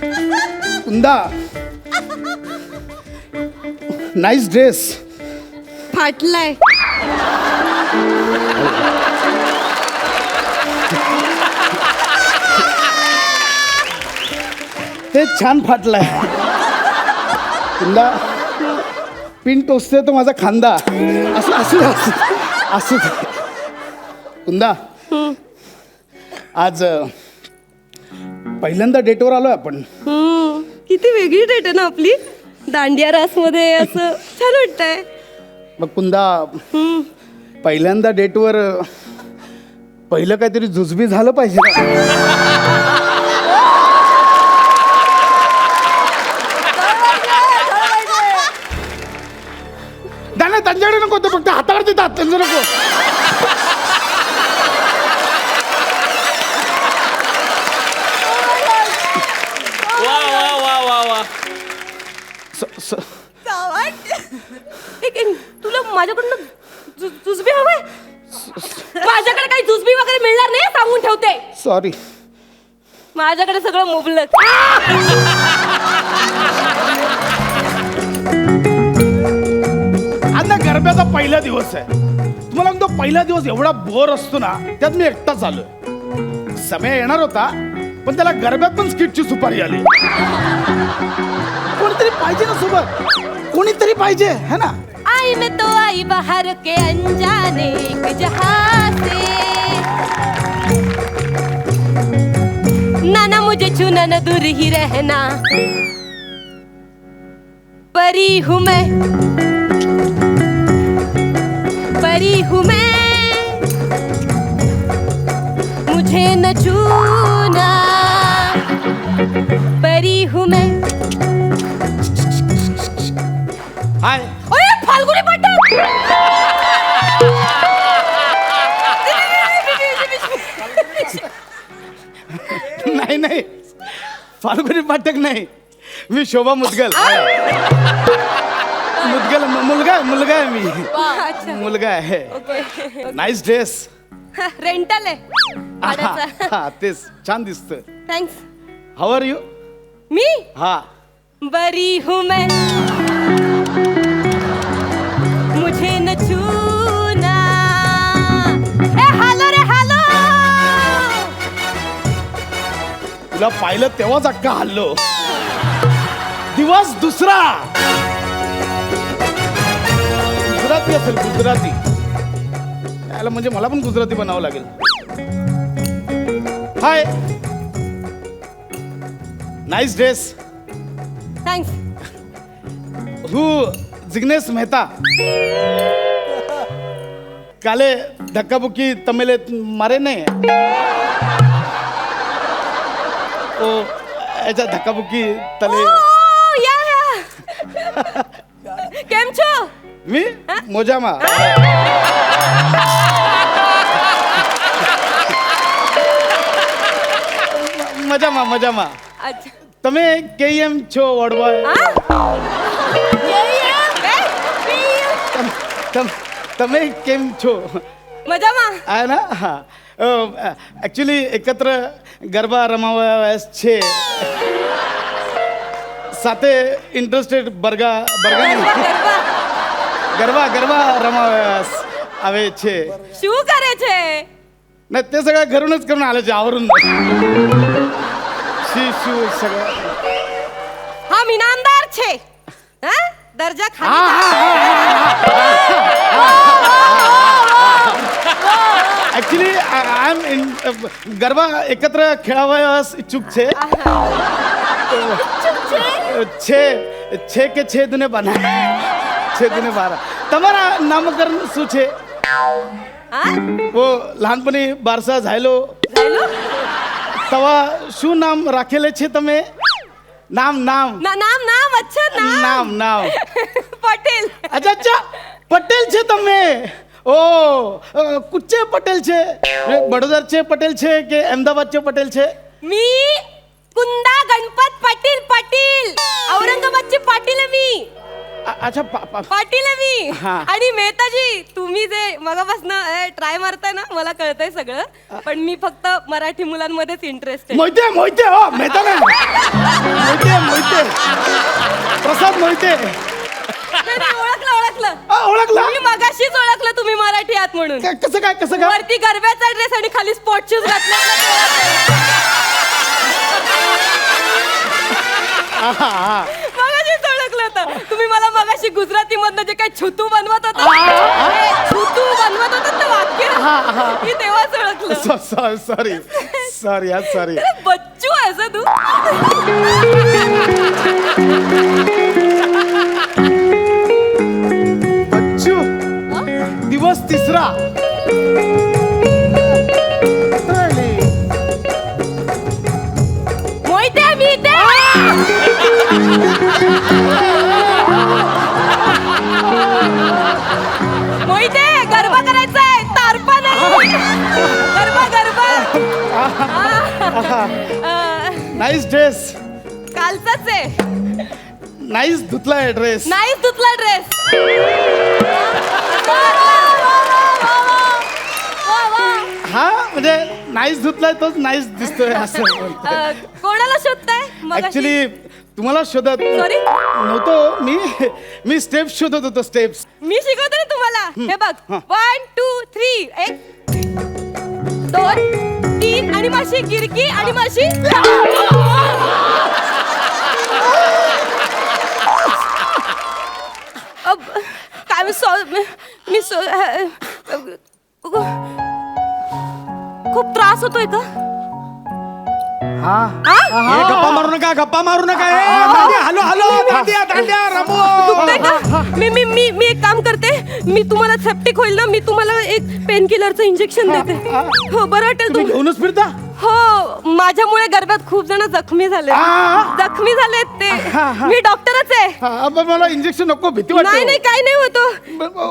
कुंदा, nice dress. फाटलाय. ते छान फाटलाय. कुंदा, pin टोचते तो माझा खांदा. असं असू असू कुंदा, आज पहिल्यांदा डेटवर आलोय आपण. किती वेगळी डेट आहे ना आपली. दांडिया रास मध्ये असं छान वाटतंय. मग कुंदा, पहिल्यांदा डेटवर पहिलं काहीतरी जुजबी झालं पाहिजे ना. नाही त्यांच्याकडे नको होतं, फक्त हातावर देतात त्यांचं नको. वा वा वा वा वा. तुला माझ्याकडनं जुजबी हवंय. माझ्याकडे काही जुजबी वगैरे मिळणार नाही, सांगून ठेवते. सॉरी. माझ्याकडे सगळं मुबलक. आज ना गरब्याचा पहिला दिवस आहे. तुम्हाला तो पहिला दिवस एवढा बोर असतो ना, त्यात मी एकटाच आलोय. समय येणार होता, पण त्याला गरब्यात पण स्किटची सुपारी आली. कोणीतरी पाहिजे ना सोबत, कोणीतरी पाहिजे है ना. आई मैं तो आई बाहर के अनजाने एक जहां से, ना मुझे छूना न दूर ही रहना. परी हूँ मैं, परी हूँ मैं, मुझे न छूना. परी हूँ मैं. हाय. ओए फाल्गुनी पाठक. नाही नाही, फाल्गुनी पाठक नाही, मी शोभा मुदगल. मुदगल मुलगा आहे मी. अच्छा. मुलगा आहे. ओके. Nice dress. रेंटल आहे भाड्याचा. हा तेच छान दिसतं. थँक्स. How are you. मी हा. बरी हूँ मैं, मुझे न छूना. ए हॅलो रे हॅलो. तुला पाहिलं तेव्हाच अक्का हल्लो. दिवस दुसरा. गुजराती असेल, गुजराती. याला म्हणजे मला पण गुजराती बनावं लागेल. हाय. Nice dress. थँक्स. हू जिग्नेश मेहता. काले धक्काबुक्की तमिले मारे नाही. ओ याच्या धक्काबुक्की तले. या केम છો. मी मोजामा. મજામાં મજામાં. अच्छा. તમે કેમ છો વડવાય. તમે કેમ છો. મજામાં. આ ના હા, એકચ્યુઅલી એકત્ર ગરબા રમાવા છે, સાથે ઇન્ટરેસ્ટેડ બરગા ગરબા ગરબા રમાવા આવે છે. શું કરે છે. नाही ते सगळं घरूनच करून आलं जे आवरून. शिशू सगळं. हम इनामदार छे. हाँ? दर्जा खाली. ऍक्च्युली आय एम गरबा एकत्र खेळावयास इच्छुक છે. छे के छे दुने 12. તમારા નામકરણ શું છે. वो लहानपणी बारसा झायलो तवा शू नाम राखेले छे તમે. नाम नाम नाम अच्छा नाम. नाम पटेल. अच्छा अच्छा, पटेल छे તમે. ओ कुठचे पटेल छे. बडोदरचे पटेल छे के अहमदाबादचे पटेल छे. मी कुंदा गणपत पाटील. औरंगाबादची पाटील आहे मी. अच्छा पाटील आहे मी. हा. आणि मेहताजी तुम्ही जे मगापासून ट्राय मारताय ना, मला कळतंय सगळं, पण मी फक्त मराठी मुलांमध्येच इंटरेस्टेड. मोहिते हो मेहता ना. मोहिते ओळखलं ओळखला मी मगाशीच ओळखलं तुम्ही मराठी आहात म्हणून. कसं काय वरती गरब्याचा ड्रेस आणि खाली स्पॉट शूज घातले. मगाशीच ओळखलं होतं तुम्ही. मला मगाशी गुजराती मधनं जे काही छुतू बनवत होता ना वाक्य मी तेव्हाच ओळखलं. सॉरी बच्चू असं तू. बच्चू दिवस तिसरा. मोहिते मी इथे. मोहिते गरबा करायचा आहे. तारपा नाही. Garba nice dress. कालचाच आहे. नाईस धुतलाय ड्रेस. नाही धुतला ड्रेस. हा म्हणजे नाईस धुतलाय तोच नाईस दिसतोय असं कोणाला शोधताय मगाशी? ऍक्च्युली तुम्हाला शोधत Sorry? नव्हतो मी स्टेप्स शोधत होतो. स्टेप्स मी शिकवते ना तुम्हाला. हे बघ 1 2 3 1 2 3 आणि माशी गिरकी आणि माशी. काय मी खूप त्रास होतोय का? गप्पा मारू नका हॅलो दांड्या दुखतंय का? मी एक काम करते. मी तुम्हाला सेप्टिक होईल ना, मी तुम्हाला एक पेन किलरचं इंजेक्शन देते. हो बरं वाटेल तुम्ही घेऊनच फिरता. हो माझ्यामुळे गरब्यात खूप जण जखमी झाले. जखमी झालेत ते. मी डॉक्टरच आहे. मला इंजेक्शन नको, भीती वाटते. नाही काय नाही होतो.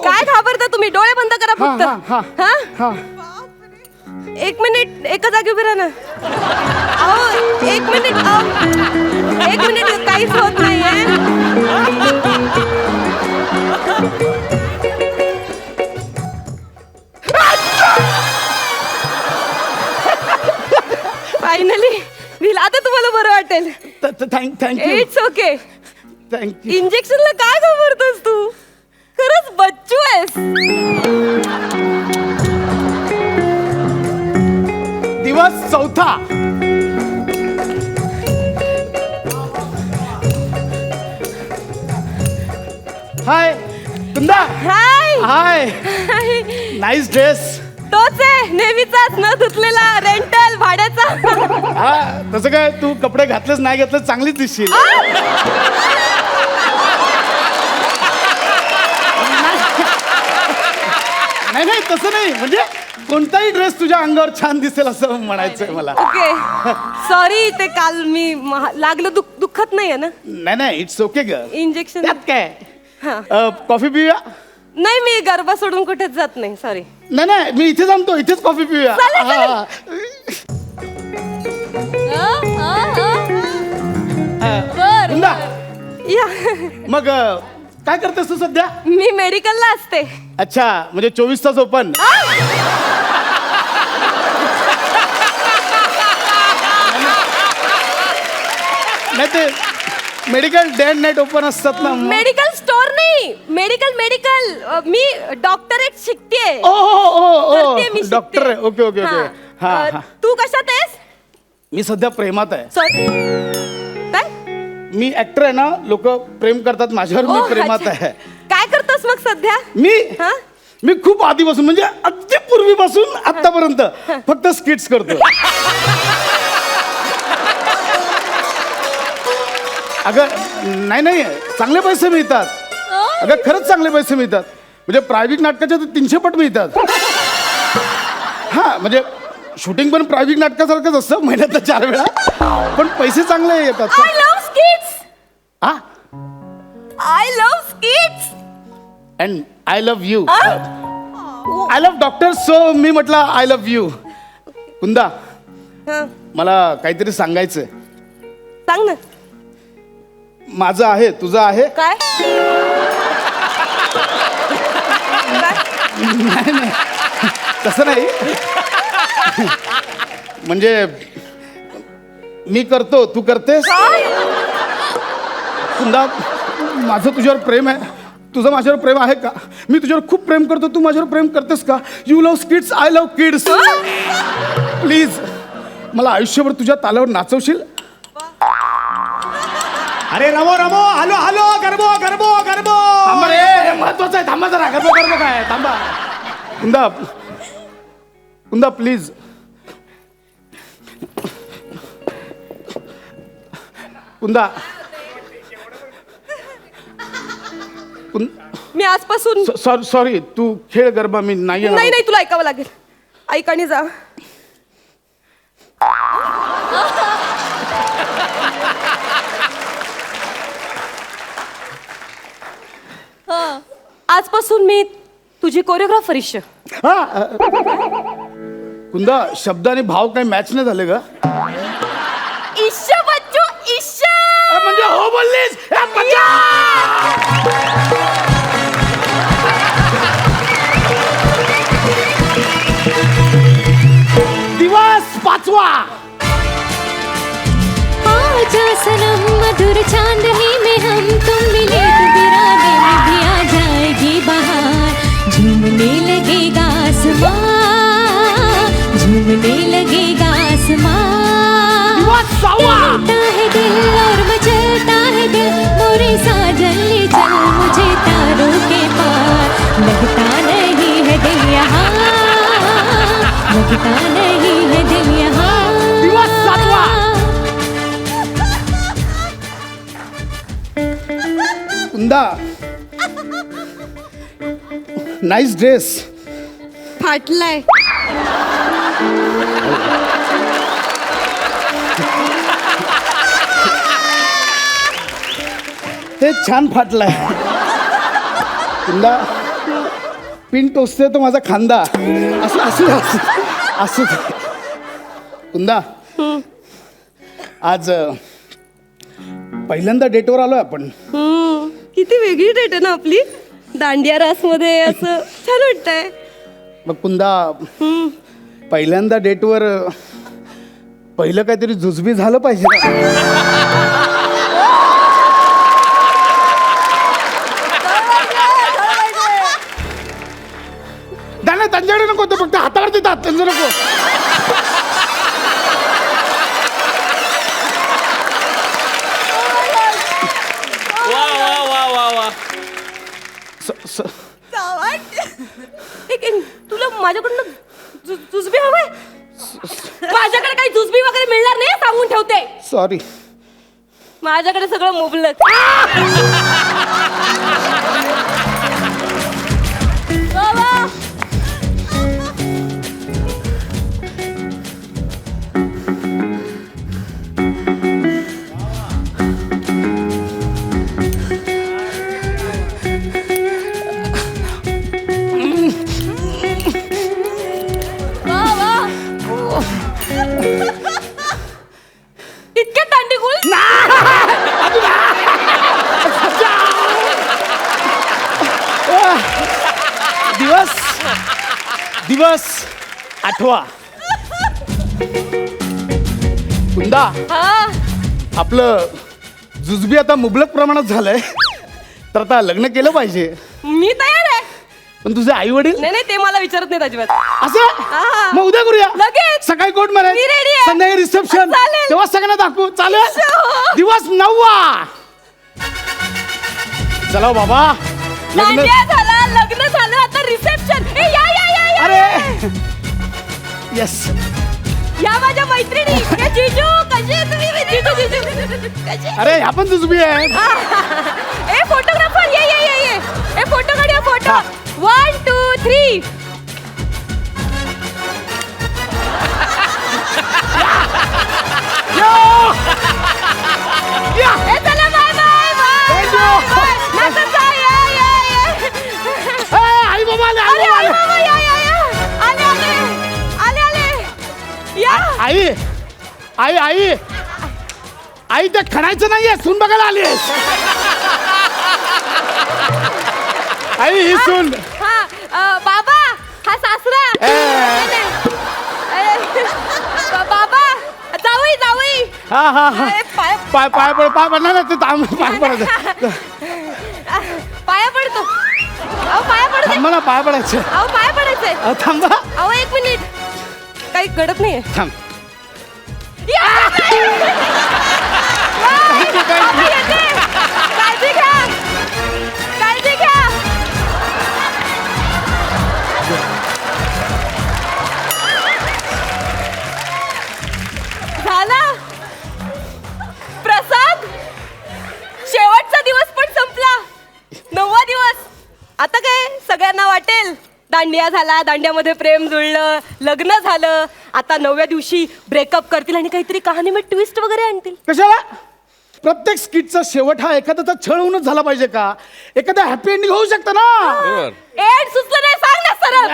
काय घाबरता तुम्ही? डोळे बंद करा फक्त. हा एक मिनिट एका जागी उभे राहा ना. अहो एक मिनिट काहीच होत नाहीये. फायनली दिला. आता तुम्हाला बरं वाटेल. थँक्यू. It's okay. थँक्यू. इंजेक्शनला काय घाबरतोस तू? खरंच बच्चू आहेस. दिवस चौथा. हाय कुंदा. हाय नाईस ड्रेस. तोच आहे नेहमीचाच न धुतलेला रेंटल भाड्याचा. हा तसं काय तू कपडे घातलेच नाही घातलं चांगलीच दिसशील. नाही तसं नाही म्हणजे कोणताही ड्रेस तुझ्या अंगावर छान दिसेल असं म्हणायचंय मला. ओके सॉरी ते काल मी लागलं दुःखत नाहीये ना. नाही इट्स ओके ग. इंजेक्शन त्यात काय. हा. कॉफी पिऊया. नाही मी गरबा सोडून कुठेच जात नाही. सॉरी. नाही मी इथे जमतो. इथेच कॉफी पिऊया. कुंदा या मग काय करतेस तू सध्या? मी मेडिकलला असते. अच्छा म्हणजे 24 तास ओपन. नाही ते medical day and night open असतात ना. मेडिकल स्टोर नाही. मेडिकल मी डॉक्टरेट शिकतेय. करतेय मी, डॉक्टर आहे. शिकतेय. Okay okay okay. हा तू कशात आहेस? मी सध्या प्रेमात आहे. सॉरी काय? मी ऍक्टर आहे ना. लोक प्रेम करतात माझ्यावर. मी प्रेमात आहे. काय करतोस मग सध्या? मी खूप आधीपासून म्हणजे अगदी पूर्वीपासून आतापर्यंत फक्त स्किट्स करतो. अगं नाही चांगले पैसे मिळतात. अगं खरंच चांगले पैसे मिळतात. म्हणजे प्रायव्हेट नाटकाच्या 300 पट मिळतात. हा म्हणजे शूटिंग पण प्रायव्हेट नाटकासारखंच असतं. महिन्यात 4 वेळा. पण पैसे चांगले येतात. I love skits. हा I love skits. And I love you. I love doctor. So मी म्हटलं आय लव्ह यू. कुंदा मला काहीतरी सांगायचंय. सांग ना. माझं आहे तुझं आहे. काय? नाही तसं नाही. म्हणजे मी करतो तू करतेस. कुंदा माझं तुझ्यावर प्रेम आहे. तुझं माझ्यावर प्रेम आहे का? मी तुझ्यावर खूप प्रेम करतो. तू माझ्यावर प्रेम करतेस का? You love kids, I love kids. Please मला आयुष्यभर तुझ्या तालावर नाचवशील? अरे रमो रमो, हॅलो हॅलो, गरबो गरबो गरबो. थांबा रे, महत्वाचं आहे. थांबा जरा. गरबो गरबो काय? थांबा. कुंदा, कुंदा प्लीज. कुंदा, मी आजपासून सॉरी. तू खेळ गरबा, मी नाही येणार. नाही तुला ऐकावं लागेल. ऐक आणि जा. आजपासून मी तुझी कोरिओग्राफर इश्य. हा कुंदा, शब्द आणि भाव काही मॅच नाही झाले का? Issue Bachchu issue. म्हणजे हो बोललीस. दिवस 5वा. आजा सनम मधुर चांद ही में हम तुम मिले तो बिराने में भी आ जाएगी बहार. झूमने लगेगा आसमां, झूमने लगेगा आसमां. टूटता है दिल और मचलता है दिल, मोरे साजन ले चल मुझे तारों के पार. लगता नहीं है दिल यहाँ, लगता नहीं है दिल यहाँ. कुंदा, नाईस ड्रेस. फाटलाय. ते छान फाटलाय. कुंदा, पिन टोचते तो माझा खांदा. असं असू असू. कुंदा, आज पहिल्यांदा डेटवर आलोय आपण. किती वेगळी डेट आहे ना आपली. दांडिया रास मध्ये असं छान वाटतंय. मग कुंदा, पहिल्यांदा डेटवर पहिलं काहीतरी जुजबी झालं पाहिजे ना. नाही त्यांच्याकडे नको होतं, फक्त हातावर देतात. त्यांचं नको. वा वा वा वा वा. तुला माझ्याकडनं जुजबी हवंय? माझ्याकडे काही जुजबी वगैरे मिळणार नाही, सांगून ठेवते. सॉरी. माझ्याकडे सगळं मुबलक. इतके दांडीगुळ. दिवस 8वा. कुंदा, आपलं जुजबी आता मुबलक प्रमाणात झालंय, तर आता लग्न केलं पाहिजे. मी तयार आहे. पण तुझे आई वडील? नाही ते मला विचारत नाहीत अजिबात. असं? मग उद्या करूया. लगेच. सकाळी कोर्ट मध्ये, मी ready आहे. संध्याकाळी रिसेप्शन. चालेल. तेव्हा सगळ्यांना दाखवू. चालेल. दिवस 9वा. चला बाबा, लग्न झालं, लग्न झालं, आता रिसेप्शन. या या या या. अरे येस. या माझ्या मैत्रिणी. ए, जीजू कशी आहे तुम्ही? जीजू कशी? अरे आपण जुजबी आहे. ए फोटोग्राफर ये ये ये ये. ए फोटो काढूया. फोटो 1 2 3. ए चला बाय बाय बाय. नाचत जा. आई बाबा आले, आई बाबा आले. या. आई आई आई आई ते खणायचं नाहीये, सून बघायला आलीस. आई ही सून. बाबा हा सासरा. बाबा जावई जावई. हा हा हा. पाय पाय पाय पड, पाय पडणार ना ते. पाय पडत. पडतो. अहो पाया पडते. थांबा ना, पाया पडायचे. अहो पाया पडायचंय. अहो, थांबा. अहो 1 मिनिट. काही घडत नाहीये. थांब. आता येते. काळजी घ्या. काळजी घ्या. झाला प्रसाद. शेवटचा दिवस पण संपला. 9वा दिवस. आता काय सगळ्यांना वाटेल दांडिया झाला, दांड्यामध्ये प्रेम जुळलं, लग्न झालं. आता 9व्या दिवशी ब्रेकअप करतील आणि काहीतरी कहाणीमध्ये ट्विस्ट वगैरे आणतील. कशाला प्रत्येक स्किटचा शेवट हा एखाद्याचा छळ होऊनच झाला पाहिजे का? एखादा हॅपी एंडिंग होऊ शकतं ना. बरोबर. एड सुचलं नाही, सांग ना सरळ.